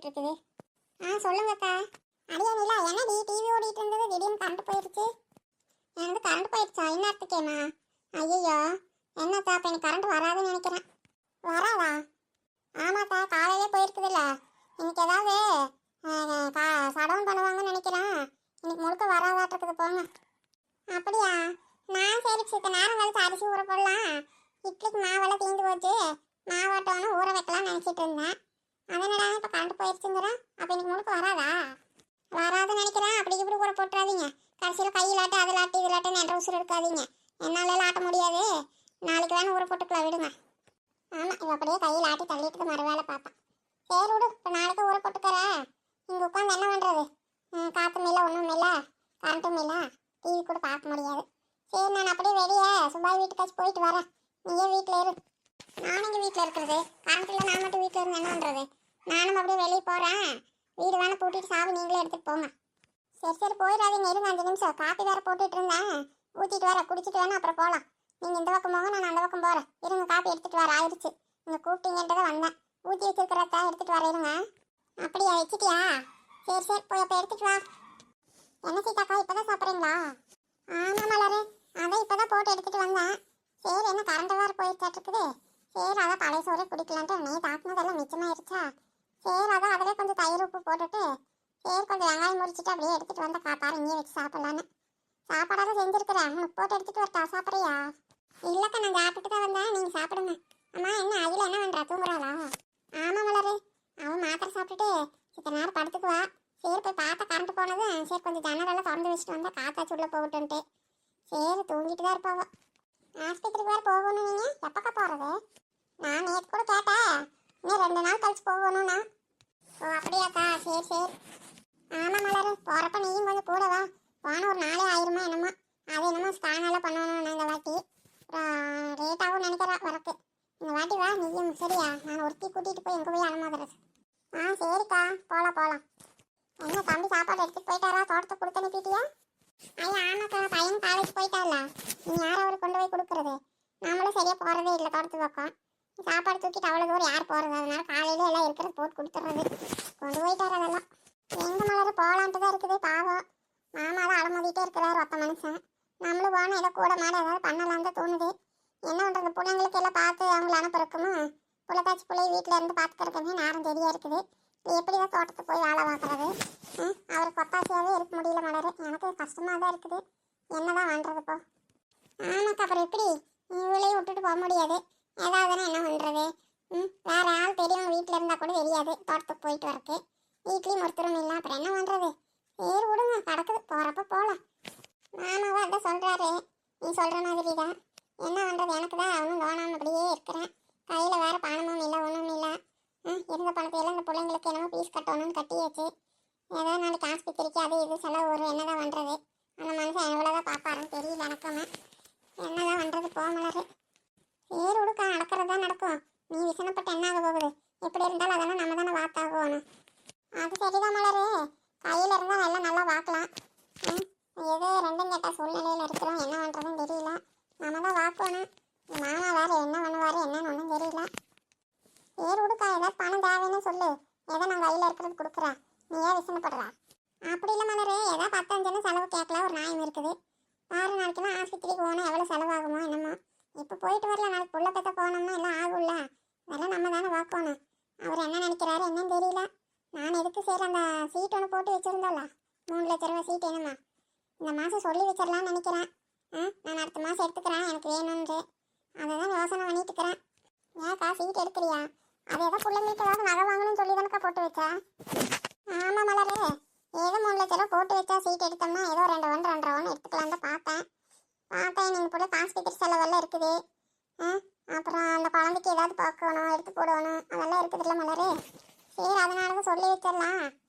ஓடிட்டு இருக்குது. சொல்லுங்கக்கா. அடியா நிலா, என்னடி டிவி ஓடிட்டு இருந்தது திடீர்னு கரண்ட் போயிருச்சு? எனக்கு கரண்ட் போயிடுச்சா? இந்நேரத்துக்கேம்மா? ஐயோ, என்னக்கா அப்ப எனக்கு கரண்ட் வராதுன்னு நினைக்கிறேன். வராதா? ஆமாக்கா, காலையிலே போயிருக்குதுல்ல. இன்னைக்கு ஏதாவது சடவுன் பண்ணுவாங்கன்னு நினைக்கிறேன். இன்னைக்கு முழுக்க வராதாட்டிருக்குது போங்க. அப்படியா? நான் சரி சித்த நேரம் கழிச்சு அரிசி ஊற போடலாம், இட்லிக்கு மாவெல்லாம் தீந்து போச்சு, மாவாட்டோன்னு ஊற வைக்கலாம்னு நினச்சிட்டு இருந்தேன். அதனடா இப்போ கரண்ட் போயிடுச்சுங்கிறேன். அப்போ இன்னைக்கு முழுக்க வராதா? வராதுன்னு நினைக்கிறேன். அப்படி இப்படி ஊற போட்டுறாதீங்க. கடைசியில் கையிலாட்டு அதிலாட்டு இதிலாட்டுன்னு என்ற உசுறு எடுக்காதீங்க. என்னால ஆட்ட முடியாது. நாளைக்கு வேணும் ஊற போட்டுக்கலாம், விடுங்க. ஆமாம், இவ அப்படியே கையில் ஆட்டி தள்ளிட்டு மறு வேலை பார்ப்பேன். சரி விடு, இப்போ நாளைக்கு ஊற போட்டுக்கிற. இங்கே உட்காந்து என்ன பண்ணுறது? காற்றும் இல்லை, ஒன்றும் இல்லை, கரண்ட்டும் இல்லை, டிவி கூட பார்க்க முடியாது. சரி, நான் அப்படியே வெளியே சுபாய் வீட்டுக்காச்சும் போயிட்டு வரேன். நீயே வீட்டில் இரு. நானும் இங்கே வீட்டில் இருக்கிறது. கரண்ட் இல்லை, நான் மட்டும் வீட்டில் இருந்து என்ன பண்ணுறது? நானும் அப்படியே வெளியே போகிறேன். வீடு வேணா பூட்டிட்டு சாவி நீங்களே எடுத்துகிட்டு போங்க. சரி சரி, போயிடாதீங்க, இருங்க 5 நிமிஷம். காப்பி வேறு போட்டுட்டு இருந்தேன், ஊற்றிட்டு வர, குடிச்சிட்டு வேணா அப்புறம் போகலாம். நீங்கள் இந்த பக்கம் போங்க, நான் அந்த பக்கம் போகிறேன். இருங்க, காப்பி எடுத்துகிட்டு வர, ஆயிடுச்சு. நீங்கள் கூப்பிட்டீங்கன்ட்டு தான் வந்தேன். ஊற்றி வச்சுருக்கிறத எடுத்துகிட்டு வர, இருங்க. அப்படியா, வச்சுட்டியா? சரி சரி, போய் அப்போ எடுத்துகிட்டு வா. என்ன சீதாக்கா, இப்போ தான் சாப்பிட்றீங்களா? ஆமாம் மலரு, அதான் இப்போ தான் போட்டு எடுத்துகிட்டு வந்தேன். சரி, என்ன கரண்ட் வேறு போயிடுச்சாட்டுருக்குது. சரி, அதான் பழைய சோறே குடிக்கலான்ட்டு நீ தாக்குனதெல்லாம் மிச்சமாயிருச்சா. சரி, அதான் அதிலே கொஞ்சம் தயிர் உப்பு போட்டுட்டு, சரி கொஞ்சம் வெங்காயம் முறிச்சிட்டு அப்படியே எடுத்துகிட்டு வந்த காப்பாரு இங்கே வச்சு சாப்பிட்லான்னு. சாப்பாடாக செஞ்சுருக்கிறேன், உனக்கு போட்டு எடுத்துகிட்டு வரட்டா? சாப்பிட்றியா? இல்லைக்கா, நான் சாப்பிட்டு தான் வந்தேன், நீங்கள் சாப்பிடுங்க. அம்மா, என்ன அகில என்ன பண்ணுறா, தூங்குறாளா? ஆமாம் மலரு, அவன் மாத்திரை சாப்பிட்டுட்டு இத்தனை நேரம் படுத்துக்குவா. சரி, போய் பார்த்தா கரண்ட் போனது. சரி, கொஞ்சம் ஜன்னலெல்லாம் திறந்து வச்சுட்டு வந்தால் காத்தாச்சு உள்ளே போகட்டுன்ட்டு. சரி, தூங்கிட்டு தான் இருப்பாவோ. ஆஸ்பத்திரிக்கு வேறு போகணும். நீங்கள் எப்பக்கா போகிறது? நான் நேற்று கூட கேட்டேன், இன்னும் 2 நாள் கழிச்சு போகணும்னா. ஓ அப்படியாக்கா, சரி சரி. ஆமாம் மலரு, போகிறப்ப நீயும் கொஞ்சம் கூட வா. போன ஒரு நாளே ஆயிருமா என்னம்மா. அது என்னமோ ஸ்கேனெல்லாம் பண்ணணும் இந்த வாட்டி. ரேட்டாகவும் நினைக்கிறா வரக்கு. இந்த வாட்டி வா நீயும். சரியா? நான் ஒருத்தி கூட்டிகிட்டு போய் எங்கே போய் அனுமதுறது. சரிக்கா, போகலாம். என்ன தம்பி சாப்பாடு எடுத்துகிட்டு போயிட்டாரா? தோட்டத்தை கொடுத்து அனுப்பிட்டியா? ஐயா ஆமாக்கா, பையன் காலேஜ் போயிட்டால. நீ யார் அவருக்கு கொண்டு போய் கொடுக்குறது? நம்மளும் சரியாக போகிறதே இல்லை தோட்டத்து பக்கம். சாப்பாடு தூக்கிட்டு அவ்வளோ தூரம் யார் போகிறது? அதனால காலையில எல்லாம் இருக்கிறது போட்டு கொடுத்துட்றது. கொண்டு போயிட்டார் அதெல்லாம். எங்கள் மலர் போகலான்ட்டு தான் இருக்குது. பாவம் மாமா தான் அலமோதிட்டே இருக்கிறார் ஒத்த மனுஷன். நம்மளும் போனால் ஏதோ கூட மாட ஏதாவது பண்ணலான்னு தான் தோணுது. என்ன பண்ணுறது, பிள்ளைங்களுக்கு எல்லாம் பார்த்து அவங்கள அனுப்புறக்குமோ பிள்ளைக்காச்சி பிள்ளை வீட்டில் இருந்து பார்த்துக்கிறதுமே நேரம் சரியாக இருக்குது. எப்படி தான் தோட்டத்துக்கு போய் வேலை பார்க்குறது? அவருக்கு ஒத்தாசையாகவே இருக்க முடியல மலர். எனக்கு கஷ்டமாக தான் இருக்குது. என்ன தான் பண்ணுறது இப்போ? ஆமாக்கா, அப்புறம் எப்படி இவளையும் விட்டுட்டு போக முடியாது. ஏதாவதுன்னா என்ன பண்ணுறது? வேறு ஆள் பெரியவங்க வீட்டில் இருந்தால் கூட தெரியாது தோட்டத்துக்கு போயிட்டு வரக்கு. வீட்லேயும் ஒருத்தரும் இல்லை, அப்புறம் என்ன பண்ணுறது? சரி விடுங்க, கிடக்குது, போகிறப்ப போகலாம். மாமாவா அதான் சொல்கிறாரு, நீ சொல்கிற மாதிரி தான். என்ன பண்ணுறது, எனக்கு தான் அவனும் தோணாமல் அப்படியே இருக்கிறேன். கையில் வேறு பணமும் இல்லை, ஒன்றும் இல்லை. இருந்த பணத்தையெல்லாம் இந்த பிள்ளைங்களுக்கு என்னமோ ஃபீஸ் கட்டணும்னு கட்டியாச்சு. ஏதோ நாளைக்கு ஆஸ்பத்திரிக்கு அது இது செலவு வரும். என்ன தான் பண்ணுறது? அந்த மனுஷன் எவ்வளோதான் பார்ப்பாருன்னு தெரியல எனக்குமே. என்ன தான் பண்ணுறது? போமலரு. சரி விடுக்கா, நடக்கிறது தான் நடக்கும். நீ விசனப்பட்டு என்ன ஆக போகுது? எப்படி இருந்தாலும் அதெல்லாம் நம்ம தானே வாத்தாகணும். அது சரிதான் மலரு, கையில் இருந்தால் எல்லாம் நல்லா பார்க்கலாம். ஏதோ ரெண்டும் கேட்ட சூழ்நிலையில் இருக்கிறோம். என்ன பண்ணுறதுன்னு தெரியல. நம்ம தான் வாக்கணும். மாமா வேறு என்ன பண்ணுவார் என்னன்னு ஒன்றும் தெரியல. சரி விடுக்கா, ஏதாவது பணம் தேவைன்னு சொல்லு. ஏதோ நான் கையில் இருக்கிறது கொடுக்குறேன். நீ ஏன் விசனப்படுறா? அப்படி இல்லை மலரு, ஏதோ 10-5 செலவு கேட்கல, ஒரு நியாயம் இருக்குது. 6 நாளைக்கெல்லாம் ஆஸ்பத்திரிக்கு போகணும், எவ்வளோ செலவாகுமோ என்னமோ. இப்போ போயிட்டு வரல, நாளைக்கு புள்ள பெற்ற போனோம்னா எல்லாம் ஆகும்ல. அதெல்லாம் நம்ம தானே பார்க்கணும். அவர் என்ன நினைக்கிறாரு என்னன்னு தெரியல. நான் எதுக்கு சரி அந்த சீட் ஒன்று போட்டு வச்சுருந்தோம்ல, 3 லட்ச ரூபா சீட் என்னம்மா, இந்த மாதம் சொல்லி வச்சிடலான்னு நினைக்கிறேன். நான் அடுத்த மாதம் எடுத்துக்கிறேன், எனக்கு வேணும்ன்று. அதை தான் யோசனை பண்ணிட்டு இருக்கிறேன். ஏக்கா சீட் எடுக்கிறியா? அது ஏதோ பிள்ளைங்களுக்கு ஏதாவது நகை வாங்கணும்னு சொல்லி தானக்கா போட்டு வச்சா? ஆமாம் மலரு, ஏதோ 3 லட்ச ரூபா போட்டு வச்சா சீட் எடுத்தோம்னா ஏதோ 2-1 எடுத்துக்கலாம் தான் பார்த்தேன். நீங்கள் கூட ஆஸ்பத்திரி செலவெல்லாம் இருக்குது. அப்புறம் அந்த குழந்தைக்கு ஏதாவது பார்க்கணும், எடுத்து போடணும், அதெல்லாம் இருக்குதுல்ல மலரு. சரி, அதனால தான் சொல்லி வச்சிடலாம்.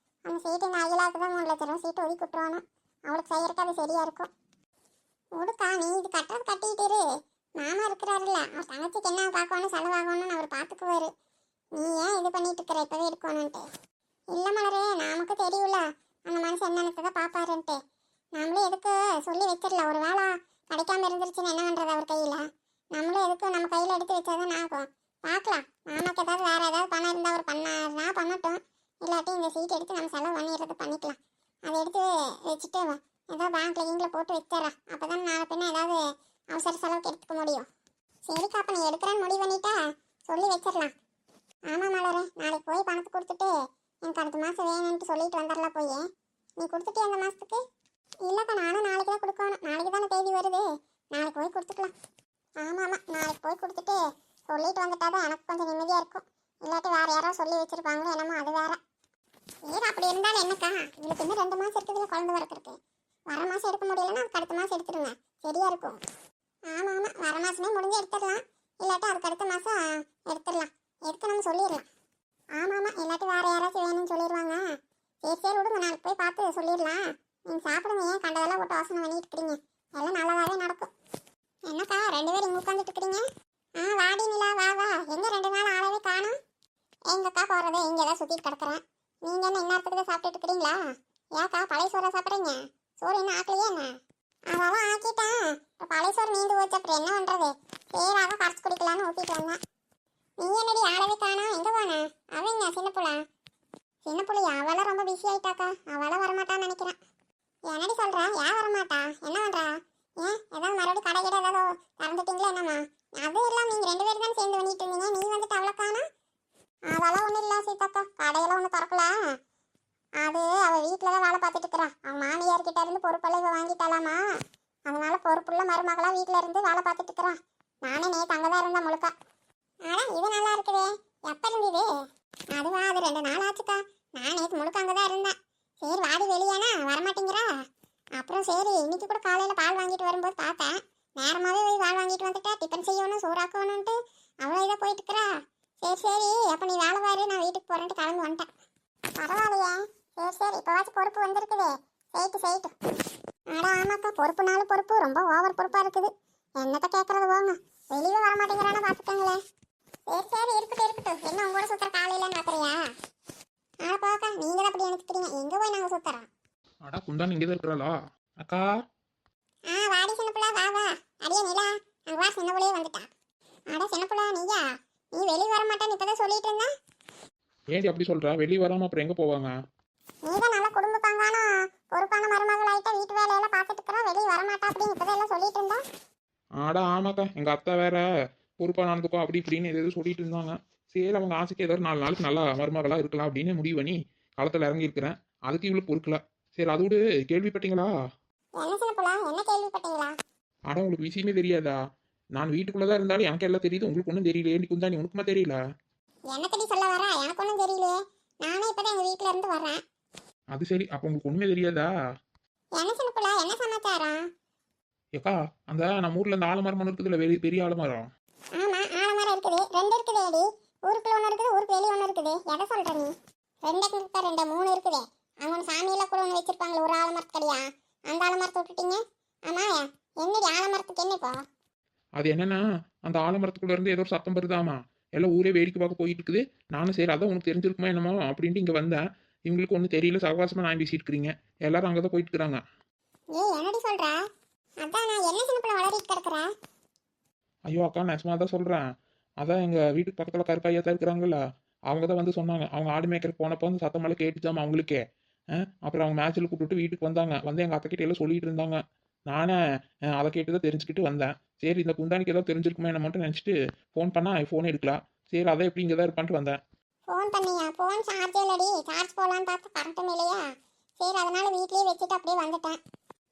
அந்த சீட்டு இந்த அகிலாவுக்கு தான் 3 லட்ச ரூபா சீட்டு ஒதுக்கி விட்டுருவானோ. அவளுக்கு செய்யறதுக்கு அது சரியாக இருக்கும். உடுக்கா, நீ இது கட்டுறது கட்டிக்கிட்டு மாமா இருக்கிறாருல்ல, அவர் தங்கச்சிக்கு என்ன பார்க்கணும் செலவாகணும்னு அவர் பார்த்துக்குவார். நீ ஏன் இது பண்ணிட்டு இருக்கிற இப்போவே இருக்கணும்ன்ட்டு? இல்லை மலரே, நமக்கு தெரியும்ல அந்த மனுஷன் என்ன நினைச்சதான் பார்ப்பாருன்ட்டு. நம்மளும் எதுக்கு சொல்லி வச்சிடலாம். ஒரு வேளை கிடைக்காம இருந்துருச்சுன்னு என்ன பண்ணுறது அவர் கையில்? நம்மளும் எதுக்கு நம்ம கையில் எடுத்து வச்சாதான் ஆகும். பார்க்கலாம், மாமாக்கு ஏதாவது வேறு ஏதாவது பணம் இருந்தால் அவர் பண்ணாருன்னா பண்ணட்டும். இல்லாட்டி இந்த சீட் எடுத்து நம்ம செலவு பண்ணிடுறது பண்ணிக்கலாம். அதை எடுத்து வச்சுட்டு ஏதோ பேங்க்ல கீங்கில் போட்டு வச்சிடறேன். அப்பதான் நாளை பின்ன ஏதாவது அவசர செலவுக்கு எடுத்துக்க முடியும். சரிக்கா, அப்ப நீ எடுக்கிறேன்னு முடிவு பண்ணிட்டா சொல்லி வச்சிடலாம். ஆமா மலரே, நாளைக்கு போய் பணத்தை கொடுத்துட்டு எனக்கு அடுத்த மாசம் வேணும்னு சொல்லிட்டு வந்துடலாம். போய் நீ கொடுத்துட்டியா அந்த மாசத்துக்கு? இல்லக்கா, நானும் நாளைக்கு தான் கொடுக்கணும். நாளைக்கு தானே தேதி வருது, நாளைக்கு போய் கொடுத்துக்கலாம். ஆமா ஆமா, நாளைக்கு போய் கொடுத்துட்டு சொல்லிட்டு வந்துட்டாதான் எனக்கு கொஞ்சம் நிம்மதியா இருக்கும். இல்லாட்டி வேற யாராவது சொல்லி வச்சிருப்பாங்களோ என்னமோ, அது வேற. சரி, அப்படி இருந்தாலும் என்னக்கா, இவளுக்கு இன்னும் 2 மாசம் இருக்குதுல குழந்தை வரத்துக்கு. வர மாசம் எடுக்க முடியலன்னா அதுக்கு அடுத்த மாசம் எடுத்துடுங்க, சரியா இருக்கும். ஆமா ஆமா, வர மாசமே முடிஞ்சு எடுத்துடலாம். இல்லாட்டி அதுக்கு அடுத்த மாசம் எடுத்துடலாம். எடுத்து நம்ம சொல்லிடலாம். ஆமா ஆமா, இல்லாட்டி வேற யாராச்சும் வேணும்னு சொல்லிடுவாங்க. சரி சரி விடுங்க, நாளைக்கு போய் பார்த்து சொல்லிடலாம். நீங்க சாப்பிடுங்க, ஏன் கண்டதெல்லாம் போட்டு யோசனை பண்ணிட்டு இருக்கிறீங்க? எல்லாம் நல்லதாவே நடக்கும். என்னக்கா 2 பேரும் இங்க உட்காந்துட்டு இருக்கிறீங்க? வாடி நிலா, வா வா. எங்க 2 நாள் ஆளவே காணும்? எங்கக்கா போறது, இங்க ஏதாவது சுத்திட்டு கிடக்குறேன். நீங்க என்ன இந்நேரத்துக்கு தான் சாப்பிட்டுட்டு இருக்கிறீங்களா? ஏக்கா பழைய சோறா சாப்பிட்றீங்க? சோறு இன்னும் ஆக்கலையே என்ன? அதெல்லாம் ஆக்கிட்டேன். பழைய சோறு நீந்து போச்சு, அப்புறம் என்ன பண்றது? சேராக கரைச்சி குடிக்கலான்னு ஊத்திட்டு வந்தேன். நீ என்னடி ஆளவே காணோம், எங்க போன? அவங்க சின்ன புள்ளையா? அவளாம் ரொம்ப பிஸி ஆயிட்டாக்கா, அவளாம் வரமாட்டான்னு நினைக்கிறேன். என்னடி சொல்ற, ஏன் வரமாட்டா? என்ன பண்றா? ஏன் ஏதாவது மறுபடியும் கடை கிட்ட ஏதாவது திறந்துட்டீங்களா என்னம்மா? அது எல்லாம் நீங்க 2 பேரும் தான் சேர்ந்து பண்ணிட்டு இருந்தீங்க, நீ வந்துட்டு அவளை காணா? அதெல்லாம் ஒன்றும் இல்லை சீதாக்கா, கடையெல்லாம் ஒன்றும் திறக்கல. அது அவ வீட்டில் தான் வேலை பார்த்துட்டு இருக்கிறா. அவன் மாமியார்கிட்ட இருந்து பொறுப்பெல்லாம் இவ வாங்கிட்டாலாமா, அதனால பொறுப்புள்ள மருமகளா வீட்டில் இருந்து வேலை பார்த்துட்டு இருக்கிறான். நானே நேற்று அங்கே தான் இருந்தேன் முழுக்கா. இது நல்லா இருக்குதே, எப்ப இருந்தது? அதுவா, அது 2 நாள் ஆச்சுக்கா. நான் நேற்று முழுக்க அங்கே தான் இருந்தேன். சரி வாடி வெளியானா வரமாட்டேங்கிறா. அப்புறம் சரி இன்னைக்கு கூட காலையில் பால் வாங்கிட்டு வரும்போது பார்த்தேன். நேரமாகவே போய் பால் வாங்கிட்டு வந்துட்டா, டிஃபன் செய்யணும் சோறாக்கணும்ன்ட்டு அவ்வளோ இதாக போயிட்டு இருக்கிறா. சரி சரி, அப்போ நீ வேலை பாரு, நான் வீட்டுக்கு போகிறேன்ட்டு கிளம்பி வந்துட்டேன். பரவாயில்லையே, சரி சரி, இப்போவாச்சும் பொறுப்பு வந்திருக்குதே, செய்யிட்டு. ஆமாக்கா, பொறுப்புனாலும் பொறுப்பு ரொம்ப ஓவர் பொறுப்பாக இருக்குது. என்னத்தை கேட்கறது போங்க, வெளியே வர மாட்டேங்கிறானா பார்த்துக்கங்களேன். சரி இருக்கட்டும். என்ன உங்க கூட சுத்தர காலையிலன்னு பார்க்குறியா? போக்கா, நீங்க தான் அப்படி நினைச்சுக்கிறீங்க. எங்க போய் நாங்கள் சுத்தறோம்? அடா குந்தான் இங்கே தான் இருக்கிறாளா அக்கா? வாடி சின்னப்புள்ள, வா வா. அடியே நிலா, அங்க வா, சின்னப்புள்ளையே வந்துட்டா. சின்னப்புள்ள நீயா? நீ வெளியே வர மாட்டேன்னு இப்பதான் சொல்லிட்டு இருந்தா. ஏன்டி அப்படி சொல்றா? வெளியே வராம அப்புறம் எங்க போவாங்க? நீதான் நல்ல குடும்ப பங்கான பொறுப்பான மருமகள் ஆயிட்டா, வீட்டு வேலையெல்லாம் பார்த்துட்டு இருக்கிறா, வெளியே வர மாட்டா அப்படின்னு இப்பதான் எல்லாம் சொல்லிட்டு இருந்தா. ஆடா ஆமாக்கா, எங்க அத்தை வேற பொறுப்பா நடந்துக்கோ அப்படி இப்படின்னு எதாவது சொல்லிட்டு இருந்தாங்க. சரி, அவங்க ஆசைக்கு ஏதாவது 4 நாளுக்கு நல்லா மருமகளா இருக்கலாம் அப்படின்னு முடிவு பண்ணி களத்துல இறங்கி இருக்கிறேன். அதுக்கு இவ்வளவு பொறுக்கல. சரி, அதோடு கேள்விப்பட்டீங்களா? என்ன சின்னப்புள்ள, என்ன கேள்விப்பட்டீங்களா? ஆடா, உங்களுக்கு விஷயமே தெரியாதா? நான் வீட்டுக்குள்ளதான் இருந்தாலும் எனக்கு எல்லாம் தெரியுது, உங்களுக்கு ஒன்றும் தெரியல. ஏண்டி குந்தாணி, உனக்குமா தெரியல? என்னத்தடி சொல்ல வர, எனக்கு ஒன்றும் தெரியலையே. நானே இப்பதான் எங்க வீட்டுல இருந்து வர்றேன். அது சரி, அப்ப உங்களுக்கு ஒண்ணுமே தெரியாதா? என்ன சின்னப்புள்ள, என்ன சமாச்சாரம்? ஏக்கா, அந்த நம்ம ஊர்ல இந்த ஆலமரம் இருக்குதுல்ல, பெரிய ஆலமரம். ஆமா, ஆலமரம் இருக்குது, 2 இருக்குது அடி. ஊருக்குள்ள 1 இருக்குது, ஊருக்கு வெளியே 1 இருக்குது. எதை சொல்ற நீ? 2 2 3 இருக்குது. அங்க ஒன்று சாமியெல்லாம் கூட ஒன்று வச்சிருப்பாங்களே, ஒரு ஆலமரத்தடியா, அந்த ஆலமரத்தை விட்டுட்டீங்க. ஆமா, என்னடி ஆலமரத்துக்கு என்ன இப்போ? அது என்னன்னா, அந்த ஆலமரத்துக்குள்ள இருந்து ஏதோ ஒரு சத்தம் வருதாமா. எல்லாம் ஊரே வேடிக்கை பார்க்க போயிட்டு இருக்குது. நானும் சரி, அதான் உனக்கு தெரிஞ்சிருக்குமா என்னமோ அப்படின்ட்டு இங்க வந்தேன். இவங்களுக்கு ஒன்றும் தெரியல, சகவாசமா நான் பேசிட்டு இருக்கிறீங்க. எல்லாரும் அங்கதான் போயிட்டு இருக்கிறாங்க. என்னடி சொல்ற? அதான் நான் என்ன சின்னப்புல வளரிட்டு கிடக்குறேன். ஐயோ அக்கா, நான் சும்மா தான் சொல்றேன். அதான் எங்க வீட்டுக்கு பக்கத்துல கருப்பாயா தான் இருக்கிறாங்கல்ல, அவங்க தான் வந்து சொன்னாங்க. அவங்க ஆடு மேய்க்கறதுக்கு போனப்போ வந்து சத்தம் மேலே கேட்டுச்சாமா அவங்களுக்கே. அப்புறம் அவங்க மேட்சில் கூப்பிட்டு வீட்டுக்கு வந்தாங்க. வந்து எங்க அத்தை கிட்ட எல்லாம் சொல்லிட்டு இருந்தாங்க. நானே அதை கேட்டுதான் தெரிஞ்சுக்கிட்டு வந்தேன். சரி, இந்த குந்தானிக்கு ஏதாவது தெரிஞ்சிருக்குமே என்ன மட்டும் நினைச்சிட்டு ஃபோன் பண்ணா ஃபோன் எடுக்கலாம். சரி, அதான் எப்படி இங்கே தான் இருப்பான்ட்டு வந்தேன். ஃபோன் பண்ணியா? ஃபோன் சார்ஜ் இல்லடி, சார்ஜ் போடலான்னு பார்த்தா கரண்ட்டும் இல்லையா. சரி, அதனால வீட்லயே வச்சுட்டு அப்படியே வந்துட்டேன்.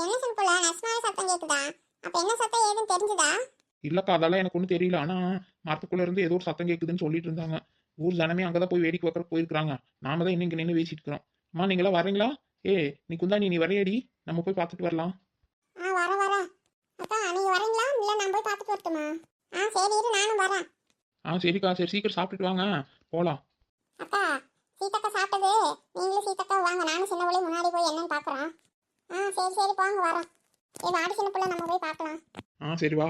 என்ன சிம்பிளா, நெசமாவே சத்தம் கேட்குதா? அப்ப என்ன சத்தம் ஏதுன்னு தெரிஞ்சுதா? இல்லக்கா, அதெல்லாம் எனக்கு ஒன்றும் தெரியல. ஆனா மரத்துக்குள்ள இருந்து ஏதோ ஒரு சத்தம் கேட்குதுன்னு சொல்லிட்டு இருந்தாங்க. ஊர் ஜனமே அங்கதான் போய் வேடிக்கை பார்க்கறதுக்கு போயிருக்காங்க. நாம தான் இன்னைக்கு நின்று பேசிட்டு இருக்கிறோம். அம்மா, நீங்களா வரீங்களா? நீ குந்தாணி, நீ வரையடி, நம்ம போய் பார்த்துட்டு வரலாம். வரேன். அக்கா, நீங்க வரீங்களா? இல்ல நான் போய் பார்த்துட்டு வரட்டுமா? சரி இரு, நானும் வரேன். சரிக்கா, சரி, சீக்கிரம் சாப்பிட்டுட்டு வாங்க, போலாம். அக்கா, சீத்தக்கா சாப்பிட்டது, நீங்களும் சீத்தக்கா வாங்க, நானும் சின்ன பிள்ளை முன்னாடி போய் என்னன்னு பார்க்குறோம். சரி போங்க, வரோம். வாடி சின்ன பிள்ளை, நம்ம போய் பார்க்கலாம். சரி வா.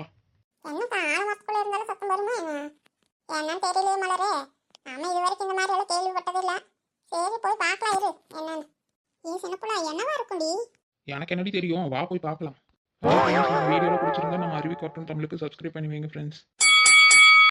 என்னக்கா, ஆலமரத்துக்குள்ள இருந்தாலும் சத்தம் வருமா என்ன? என்னன்னு தெரியலையே மலரே, நாம இது வரைக்கும் இந்த மாதிரி எல்லாம் கேள்விப்பட்டதில்ல. சரி போய் பார்க்கலாம் இரு என்னன்னு. சின்ன பிள்ளை, என்னவா இருக்கும்டி? எனக்கு என்னடி தெரியும், வா போய் பார்க்கலாம். வீடியோவில் பிடிச்சிருந்தா நம்ம அருவி கார்ட்டூன் தமிழுக்கு சப்ஸ்கிரைப் பண்ணி வைங்க ஃப்ரெண்ட்ஸ்.